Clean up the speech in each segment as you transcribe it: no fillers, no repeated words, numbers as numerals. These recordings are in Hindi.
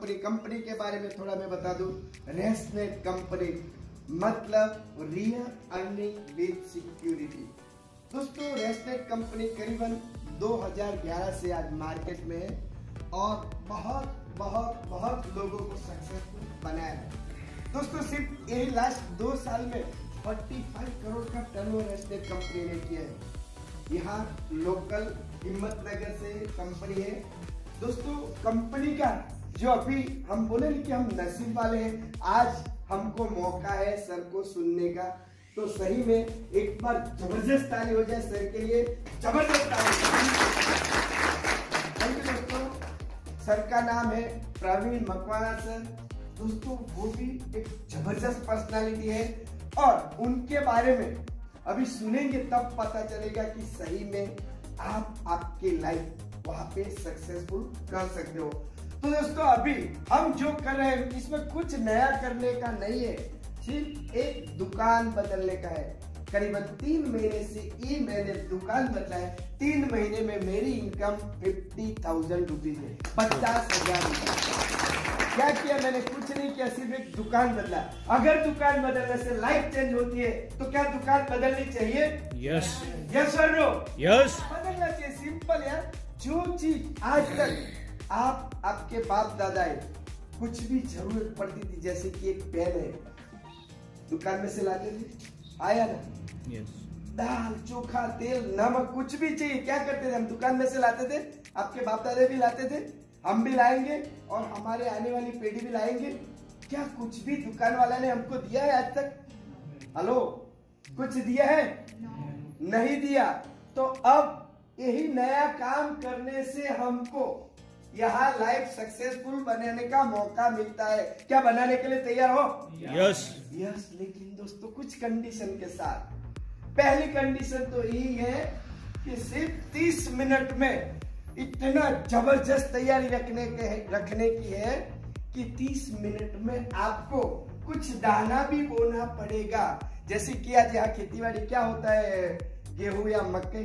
कंपनी के बारे में थोड़ा मैं बता दूं। रेसनेट कंपनी मतलब रियल अर्निंग विद सिक्योरिटी। दोस्तों रेसनेट कंपनी करीबन 2011 से आज मार्केट में है और बहुत बहुत बहुत लोगों को सक्सेसफुल बनाया है। दोस्तों सिर्फ यही लास्ट 2 साल में 45 करोड़ का टर्नओवर रेसनेट कंपनी ने किया है। यहाँ लोकल हिम्मतनगर से कंपनी है। दोस्तों कंपनी का जो अभी हम बोले कि हम नसीब वाले हैं, आज हमको मौका है सर को सुनने का, तो सही में एक बार जबरदस्त ताली हो जाए सर के लिए, जबरदस्त ताली। थैंक यू दोस्तों। सर का नाम है प्रवीण मकवाना सर। दोस्तों वो भी एक जबरदस्त पर्सनालिटी है और उनके बारे में अभी सुनेंगे तब पता चलेगा कि सही में आप आपकी लाइफ वहां पे सक्सेसफुल कर सकते हो। तो दोस्तों अभी हम जो कर रहे हैं इसमें कुछ नया करने का नहीं है, सिर्फ एक दुकान बदलने का है। करीबन 3 महीने से ये मैंने दुकान बदला है। 3 महीने में मेरी इनकम 50,000 रुपीज है, 50,000 रुपये। क्या किया मैंने? कुछ नहीं किया, सिर्फ एक दुकान बदला। अगर दुकान बदलने से लाइफ चेंज होती है तो क्या दुकान बदलनी चाहिए? यस यस और नो? यस, बदलना चाहिए। सिंपल यार। जो चीज आज तक आपके बाप दादा है कुछ भी जरूरत पड़ती थी, जैसे कि एक पेन है, दुकान में से लाते थे, आया ना? यस। दाल चोखा तेल नमक कुछ भी चाहिए, क्या करते थे? हम दुकान में से लाते थे। आपके बाप दादा भी लाते थे, हम भी लाएंगे और हमारे आने वाली पीढ़ी भी लाएंगे। क्या कुछ भी दुकान वाला ने हमको दिया है आज तक? हेलो, कुछ दिया है? नहीं दिया। तो अब यही नया काम करने से हमको यहाँ लाइफ सक्सेसफुल बनाने का मौका मिलता है। क्या बनाने के लिए तैयार हो? Yes yes. लेकिन दोस्तों कुछ कंडीशन के साथ। पहली कंडीशन तो यही है कि सिर्फ 30 मिनट में इतना जबरदस्त तैयारी रखने की है कि 30 मिनट में आपको कुछ दाना भी बोना पड़ेगा। जैसे कि आज यहाँ खेतीबाड़ी क्या होता है, गेहूं या मक्के,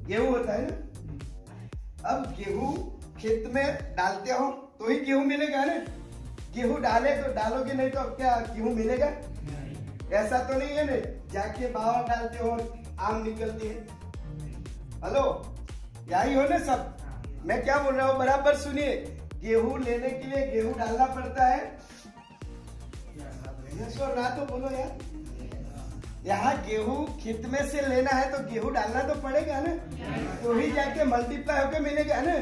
गेहूं होता है ना। अब गेहूं खेत में डालते हो तो ही गेहूं मिलेगा ना। गेहूं डाले तो डालोगे, नहीं तो अब क्या गेहूं मिलेगा? ऐसा तो नहीं है ना, जाके बाहर डालते हो आम निकलती है। हेलो, यही हो ना सब। मैं क्या बोल रहा हूँ बराबर सुनिए। गेहूं लेने के लिए गेहूं डालना पड़ता है। यस और ना तो बोलो यार। यहाँ गेहूं खेत में से लेना है तो गेहूं डालना तो पड़ेगा ना, तो ही जाके मल्टीप्लाई होकर मिलेगा ना।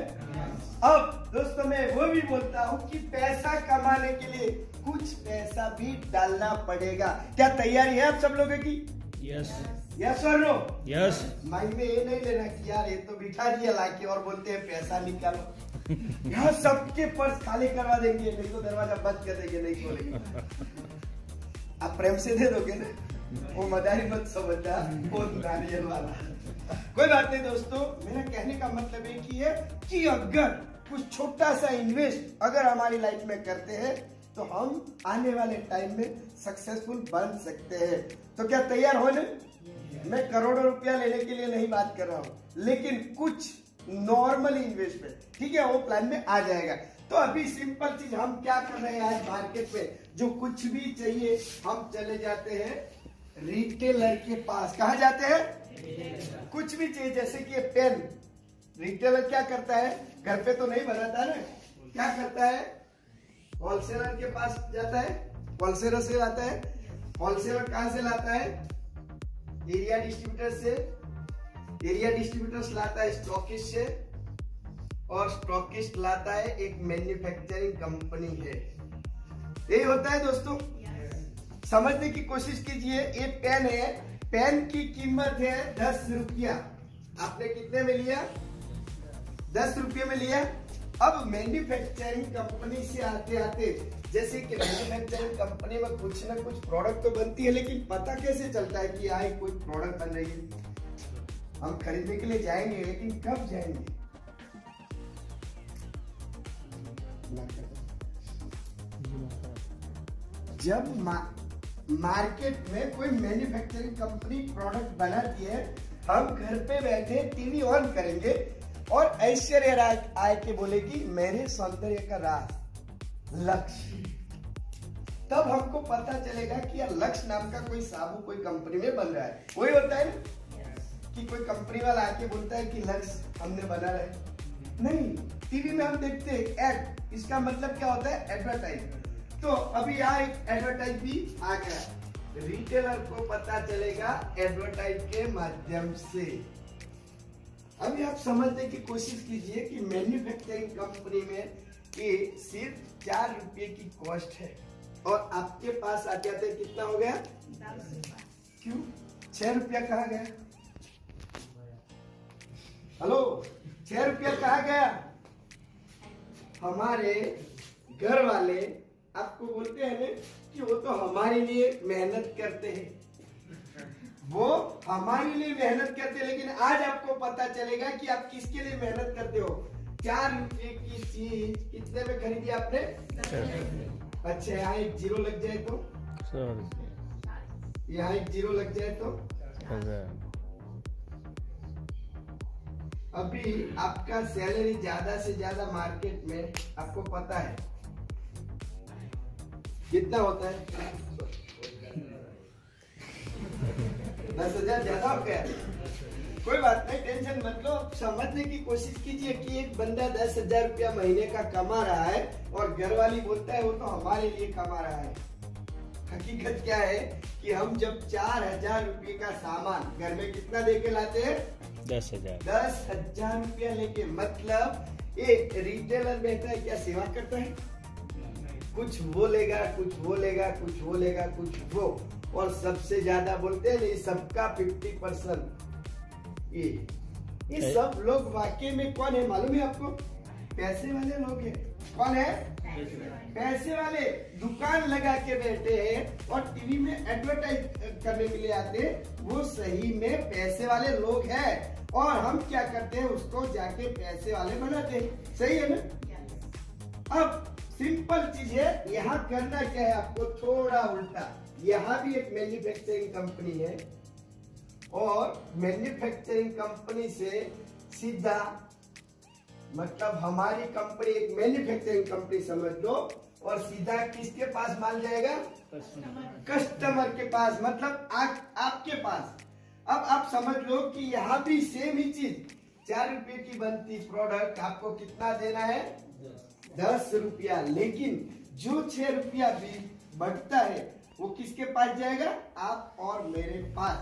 अब दोस्तों मैं वो भी बोलता हूँ कि पैसा कमाने के लिए कुछ पैसा भी डालना पड़ेगा। क्या तैयारी है आप सब लोगों की? यस यस और नो? यस। माइंड में ये नहीं लेना कि यार ये तो बिठा दिया लाके और बोलते हैं पैसा निकालो। यहाँ सबके पर्स खाली करवा देंगे, नहीं तो दरवाजा बंद कर देंगे, नहीं खोलेंगे। आप प्रेम से दे दोगे ना, वो मदारी मत समझना, वो नारियल वाला। कोई बात नहीं दोस्तों, मेरा कहने का मतलब एक ही है कि अगर कुछ छोटा सा इन्वेस्ट अगर हमारी लाइफ में करते हैं तो हम आने वाले टाइम में सक्सेसफुल बन सकते हैं। तो क्या तैयार होने? मैं करोड़ों रुपया लेने के लिए नहीं बात कर रहा हूँ, लेकिन कुछ नॉर्मल इन्वेस्टमेंट, ठीक है, वो प्लान में आ जाएगा। तो अभी सिंपल चीज हम क्या कर रहे हैं, आज मार्केट में जो कुछ भी चाहिए हम चले जाते हैं रिटेलर के पास। कहाँ जाते हैं? कुछ भी चाहिए, जैसे कि ये पेन, रिटेलर क्या करता है, घर पे तो नहीं बनाता ना, क्या करता है, होलसेलर के पास जाता है, होलसेलर से लाता है। होलसेलर कहाँ से लाता है? एरिया डिस्ट्रीब्यूटर से। एरिया डिस्ट्रीब्यूटर लाता है स्टॉकिस्ट से, और स्टॉकिस्ट लाता है एक मैन्युफैक्चरिंग कंपनी है। यही होता है दोस्तों। समझने की कोशिश कीजिए। ये पेन है, पेन की कीमत है 10 रुपया। आपने कितने में लिया? 10 रुपये में लिया। अब मैन्युफैक्चरिंग कंपनी से आते आते, जैसे कि मैन्युफैक्चरिंग कंपनी में कुछ ना कुछ प्रोडक्ट तो बनती है, लेकिन पता कैसे चलता है कि यहाँ कोई प्रोडक्ट बन रही है? हम खरीदने के लिए जाएंगे, लेकिन कब जाएंगे? जब मार्केट में कोई मैन्युफैक्चरिंग कंपनी प्रोडक्ट बनाती है, हम घर पे बैठे टीवी ऑन करेंगे और ऐश्वर्या राय आए के बोलेगी मेरे सौंदर्य का राज, लक्ष्य। तब हमको पता चलेगा कि यार लक्ष्य नाम का कोई साबु कोई कंपनी में बन रहा है। वही होता है ना कि कोई कंपनी वाला आके बोलता है कि लक्ष्य हमने बना रहा है। नहीं, टीवी में हम देखते हैं एड, इसका मतलब क्या होता है? एडवर्टाइज। तो अभी यहाँ एक एडवर्टाइज भी आ गया। रिटेलर को पता चलेगा एडवर्टाइज के माध्यम से। अभी आप समझने की कोशिश कीजिए कि मैन्युफैक्चरिंग कंपनी में ये सिर्फ 4 रुपये की कॉस्ट है और आपके पास आ जाते कितना हो गया? 10। क्यों? 6 रुपया कहाँ गया? हेलो, 6 रुपया कहाँ गया? हमारे घर वाले आपको बोलते हैं ना कि वो तो हमारे लिए मेहनत करते हैं, वो हमारे लिए मेहनत करते हैं, लेकिन आज आपको पता चलेगा कि आप किसके लिए मेहनत करते हो। 4 रुपये की चीज कितने में खरीदी आपने? अच्छा, यहाँ एक जीरो लग जाए तो, यहाँ एक जीरो लग जाए तो, अभी आपका सैलरी ज्यादा से ज्यादा मार्केट में आपको पता है कितना होता है? 10,000 ज्यादा हो गया। कोई बात नहीं, टेंशन मत लो। समझने की कोशिश कीजिए कि एक बंदा 10,000 रुपया महीने का कमा रहा है और घरवाली बोलता है वो तो हमारे लिए कमा रहा है। हकीकत क्या है कि हम जब 4,000 रुपये का सामान घर में कितना दे के लाते हैं? 10,000 रुपया लेके। मतलब एक रिटेलर बैठा है, क्या सेवा करता है? कुछ वो लेगा, कुछ वो लेगा, कुछ वो लेगा, कुछ वो, और सबसे ज्यादा बोलते हैं सबका 50%। ये सब लोग वाकई में कौन है मालूम है आपको? पैसे वाले लोग हैं। कौन है? पैसे वाले। दुकान लगा के बैठे हैं और टीवी में एडवर्टाइज करने के लिए आते हैं, वो सही में पैसे वाले लोग हैं। और हम क्या करते हैं? उसको जाके पैसे वाले बनाते हैं। सही है ना? अब सिंपल चीज है, यहाँ करना क्या है आपको? थोड़ा उल्टा। यहाँ भी एक मैन्युफैक्चरिंग कंपनी है और मैन्युफैक्चरिंग कंपनी से सीधा, मतलब हमारी कंपनी एक मैन्युफैक्चरिंग कंपनी समझ लो, और सीधा किसके पास माल जाएगा? कस्टमर के पास, मतलब आपके पास। अब आप समझ लो कि यहाँ भी सेम ही चीज, 4 रुपये की बनती प्रोडक्ट आपको कितना देना है? 10 रुपया। लेकिन जो 6 रुपया भी बढ़ता है वो किसके पास जाएगा? आप और मेरे पास।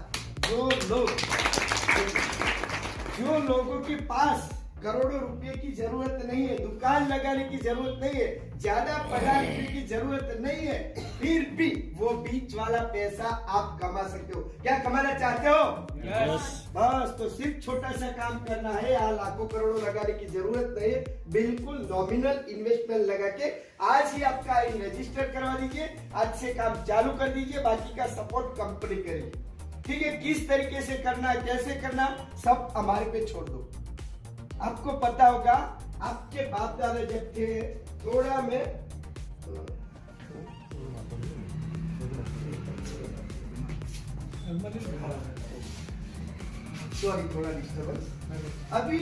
जो लोगों के पास करोड़ों रुपए की जरूरत नहीं है, दुकान लगाने की जरूरत नहीं है, ज्यादा पगार की जरूरत नहीं है, फिर भी वो बीच वाला पैसा आप कमा सकते हो। क्या कमाना चाहते हो? बस तो सिर्फ छोटा सा काम करना है। यहाँ लाखों करोड़ों लगाने की जरूरत नहीं है। बिल्कुल नॉमिनल इन्वेस्टमेंट लगा के आज ही आपका रजिस्टर करवा दीजिए, आज से काम चालू कर दीजिए, बाकी का सपोर्ट कंपनी करेगी। ठीक है? किस तरीके से करना, कैसे करना, सब हमारे पे छोड़ दो। आपको पता होगा आपके बाप दादा जब थे, थोड़ा में सॉरी, थोड़ा डिस्टर्बेंस। अभी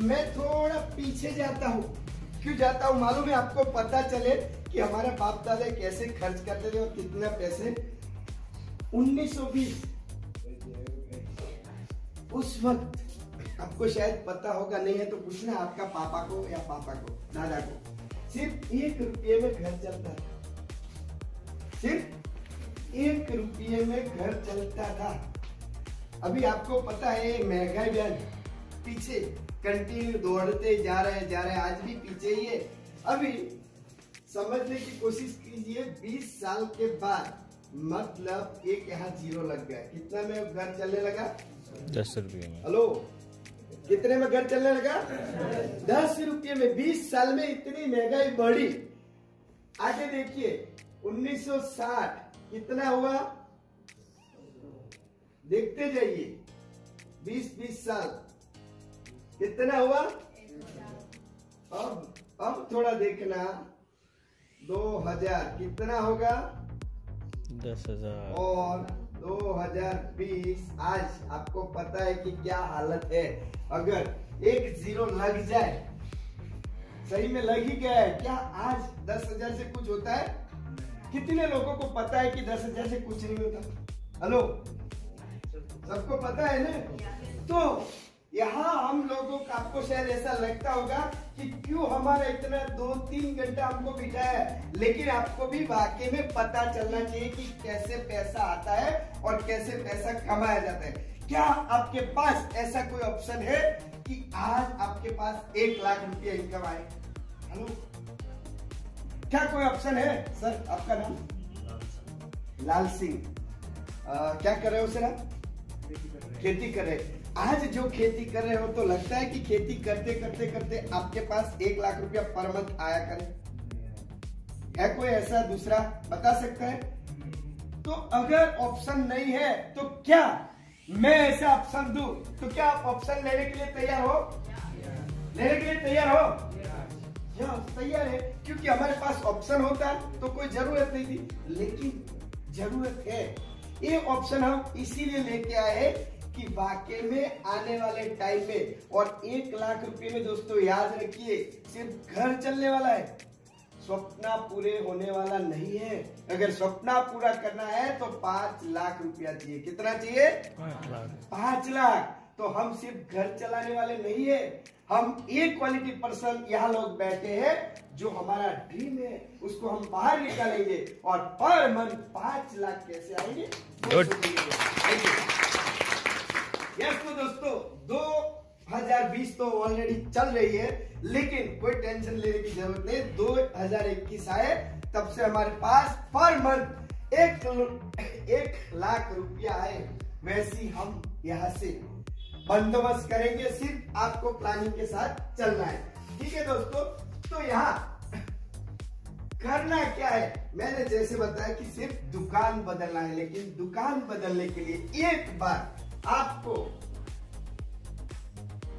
मैं थोड़ा पीछे जाता हूँ। क्यों जाता हूँ मालूम है आपको? पता चले कि हमारे बाप दादा कैसे खर्च करते थे और कितना पैसे। 1920 उस वक्त आपको शायद पता होगा, नहीं है तो पूछना आपका पापा को या पापा को, दादा को। सिर्फ 1 रुपये में घर चलता था। सिर्फ 1 रुपये में घर चलता था। अभी आपको पता है महंगाई बयान पीछे कंटिन्यू दौड़ते जा रहे हैं, आज भी पीछे ही है। अभी समझने की कोशिश कीजिए, 20 साल के बाद, मतलब एक यहाँ जीरो लग गया। कितना में घर चलने लगा? 10 रुपये में। हेलो, कितने में घर चलने लगा? 10 रुपये में। 20 साल में इतनी महंगाई बढ़ी। आगे देखिए, 1960 कितना हुआ? देखते जाइए, 20 साल कितना हुआ? अब थोड़ा देखना, 2000 कितना होगा? 10,000। और 2020 आज आपको पता है कि क्या हालत है। अगर एक जीरो लग जाए, सही में लग ही गया है क्या? आज 10,000 से कुछ होता है? कितने लोगों को पता है कि 10,000 से कुछ नहीं होता? हेलो, सबको पता है ना? तो यहाँ हम लोगों का, आपको शायद ऐसा लगता होगा कि क्यों हमारा इतना 2-3 घंटा हमको बिठाया है, लेकिन आपको भी वाकई में पता चलना चाहिए कि कैसे पैसा आता है और कैसे पैसा कमाया जाता है। क्या आपके पास ऐसा कोई ऑप्शन है कि आज आपके पास 1 लाख रुपया इनकम आए? हेलो, क्या कोई ऑप्शन है? सर आपका नाम? लाल सिंह। क्या कर रहे हो सर आप? खेती कर रहे। आज जो खेती कर रहे हो तो लगता है कि खेती करते करते करते आपके पास 1 लाख रुपया पर मंथ आया करे? है कोई ऐसा दूसरा बता सकता है? तो अगर ऑप्शन नहीं है तो क्या मैं ऐसा ऑप्शन दूं तो क्या आप ऑप्शन लेने के लिए तैयार हो? लेने के लिए तैयार हो? तैयार है, क्योंकि हमारे पास ऑप्शन होता तो कोई जरूरत नहीं थी, लेकिन जरूरत है। ये ऑप्शन हम इसीलिए लेके आए कि वाकई में आने वाले टाइम में, और 1 लाख रुपए में दोस्तों याद रखिए सिर्फ घर चलने वाला है, सपना पूरे होने वाला नहीं है। अगर सपना पूरा करना है तो 5 लाख रुपया चाहिए। कितना चाहिए? 5 लाख। तो हम सिर्फ घर चलाने वाले नहीं है, हम एक क्वालिटी पर्सन यहाँ लोग बैठे हैं जो हमारा ड्रीम है उसको हम बाहर निकालेंगे और पर मंथ 5 लाख कैसे आएंगे। यस, तो दोस्तों 2020 तो ऑलरेडी चल रही है, लेकिन कोई टेंशन लेने की जरूरत नहीं। 2021 आए तब से हमारे पास पर मंथ 1 लाख रुपया आए, वैसे हम यहाँ से बंदोबस्त करेंगे। सिर्फ आपको प्लानिंग के साथ चलना है, ठीक है दोस्तों? तो यहाँ करना क्या है, मैंने जैसे बताया कि सिर्फ दुकान बदलना है, लेकिन दुकान बदलने के लिए एक बार आपको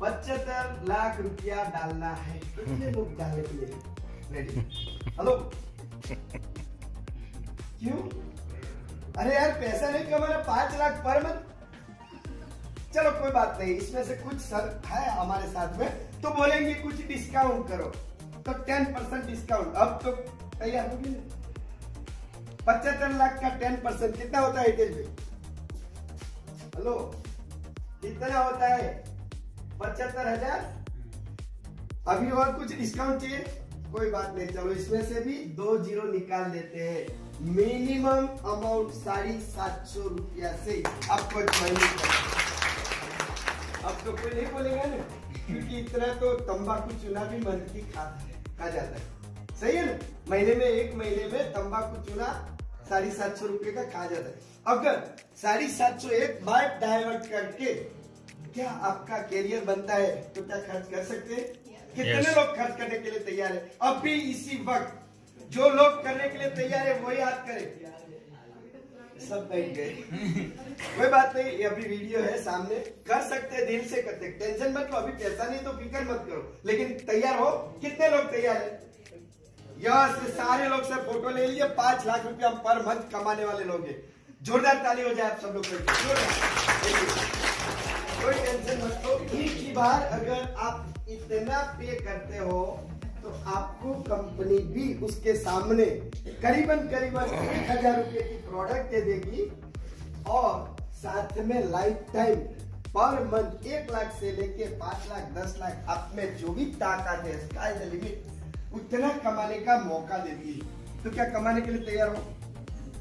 75 लाख रुपया डालना है। कितने लोग डालने के लिए रेडी? हेलो, क्यों? अरे यार पैसा नहीं कमाना, 5 लाख पर मंथ। चलो कोई बात नहीं, इसमें से कुछ सर है हमारे साथ में तो बोलेंगे कुछ डिस्काउंट करो, तो 10% डिस्काउंट। अब तो तैयार होगी ना? 75 लाख का 10% कितना होता है हितेश भाई? हेलो, कितना होता है? 75,000। अभी और कुछ डिस्काउंट चाहिए? कोई बात नहीं, चलो इसमें से भी 2 जीरो निकाल लेते हैं। मिनिमम अमाउंट 750 रुपया से आपको अब तो कोई नहीं बोलेगा ना, क्योंकि इतना तो तंबाकू चूना भी मन की खा जाता है। सही है ना? महीने में, 1 महीने में तंबाकू चूना 750 रुपये का खा जाता है। अगर 750 एक बार डाइवर्ट करके क्या आपका कैरियर बनता है तो क्या खर्च कर सकते हैं? कितने लोग खर्च करने के लिए तैयार है? अभी इसी वक्त जो लोग करने के लिए तैयार है वो याद करें। सब बैठ गए। कोई बात नहीं, अभी वीडियो है सामने, कर सकते हैं, दिल से करते, टेंशन मत लो। अभी पैसा नहीं तो फिक्र मत करो, लेकिन तैयार हो? कितने लोग तैयार है? यस, सारे लोग से फोटो ले लिए। 5 लाख रुपया पर मंथ कमाने वाले लोग हैं। जोरदार ताली हो जाए आप सब लोग को। कोई टेंशन मत लो, एक ही बार अगर आप इतना पे करते हो तो आपको कंपनी भी उसके सामने करीबन 1,000 रुपए की प्रोडक्ट दे देगी, और साथ में life time per month 1 lakh से लेके 5 लाख 10 लाख आप में जो भी ताकत है, स्काई द लिमिट, उतना कमाने का मौका देती है। तो क्या कमाने के लिए तैयार हो?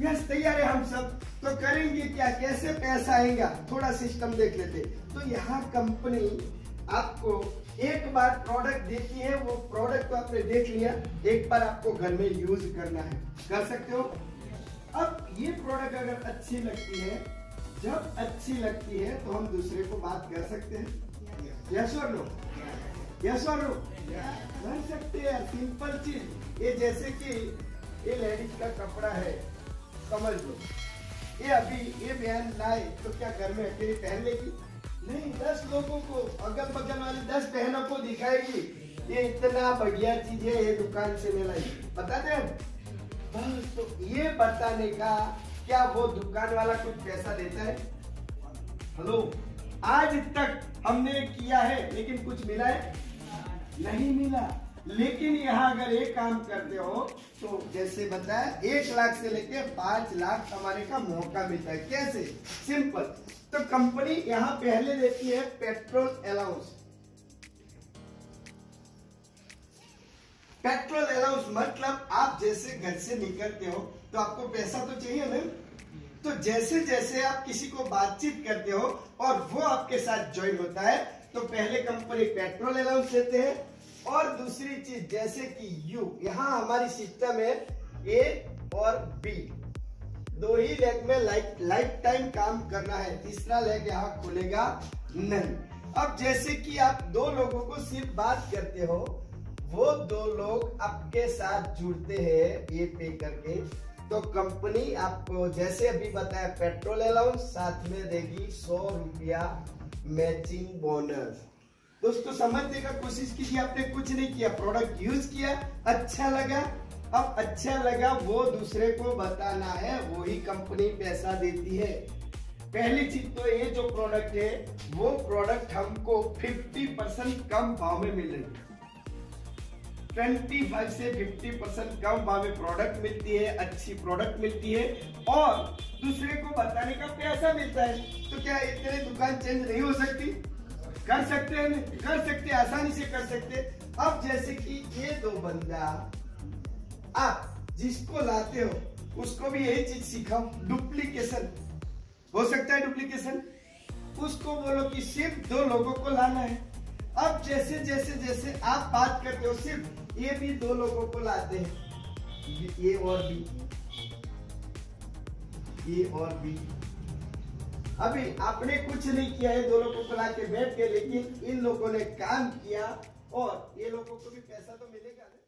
यस, तैयार है हम सब। तो करेंगे क्या, कैसे पैसा आएगा, थोड़ा सिस्टम देख लेते। तो यहाँ कंपनी आपको एक बार प्रोडक्ट देती है, वो प्रोडक्ट को आपने देख लिया, एक बार आपको घर में यूज करना है, कर सकते हो। अब ये प्रोडक्ट अगर अच्छी लगती है, जब अच्छी लगती है तो हम दूसरे को बात कर सकते हैं। यस और नो? यस और नो? कर सकते हैं, सिंपल चीज। ये जैसे कि ये लेडीज का कपड़ा है, समझ लो, ये अभी ये बहन लाए तो क्या घर में अकेले पहन लेगी? नहीं, 10 लोगों को, अगल बगल वाली 10 बहनों को दिखाएगी ये इतना बढ़िया चीज है, ये दुकान से मैं लाई, बता दे बस। तो ये बताने का क्या वो दुकान वाला कुछ पैसा देता है? हेलो, आज तक हमने किया है लेकिन कुछ मिला है? नहीं मिला। लेकिन यहाँ अगर एक काम करते हो तो जैसे बताया 1 लाख से लेके 5 लाख कमाने का मौका मिलता है। कैसे? सिंपल। तो कंपनी यहाँ पहले देती है पेट्रोल अलाउंस। पेट्रोल अलाउंस मतलब आप जैसे घर से निकलते हो तो आपको पैसा तो चाहिए ना। तो जैसे जैसे आप किसी को बातचीत करते हो और वो आपके साथ ज्वाइन होता है तो पहले कंपनी पेट्रोल अलाउंस देते हैं। और दूसरी चीज जैसे कि यहाँ हमारी सिस्टम है ए और बी, 2 ही लेग में लाइफ टाइम काम करना है, तीसरा लेग यहाँ खुलेगा नहीं। अब जैसे कि आप 2 लोगों को सिर्फ बात करते हो, वो 2 लोग आपके साथ जुड़ते हैं ये पे करके, तो कंपनी आपको जैसे अभी बताया पेट्रोल अलाउंस साथ में देगी 100 रुपया मैचिंग बोनस। दोस्तों समझने का कोशिश कीजिए, आपने कुछ नहीं किया, प्रोडक्ट यूज किया, अच्छा लगा। अब अच्छा लगा वो दूसरे को बताना है, वही कंपनी पैसा देती है। पहली चीज तो ये जो प्रोडक्ट है वो प्रोडक्ट हमको 50% कम भाव में मिल रही है। 25 से 50% कम भाव में प्रोडक्ट मिलती है, अच्छी प्रोडक्ट मिलती है और दूसरे को बताने का पैसा मिलता है। तो क्या इतने दुकान चेंज नहीं हो सकती? कर सकते हैं, कर सकते, आसानी से कर सकते। अब जैसे कि ये 2 बंदा आप जिसको लाते हो उसको भी यही चीज सिखाओ, डुप्लीकेशन हो सकता है। डुप्लीकेशन उसको बोलो कि सिर्फ 2 लोगों को लाना है। अब जैसे जैसे जैसे आप बात करते हो सिर्फ ये भी 2 लोगों को लाते हैं, ये और बी, ये और बी। अभी आपने कुछ नहीं किया है, 2 लोगों को ला के बैठ के, लेकिन इन लोगों ने काम किया और ये लोगों को भी पैसा तो मिलेगा ना।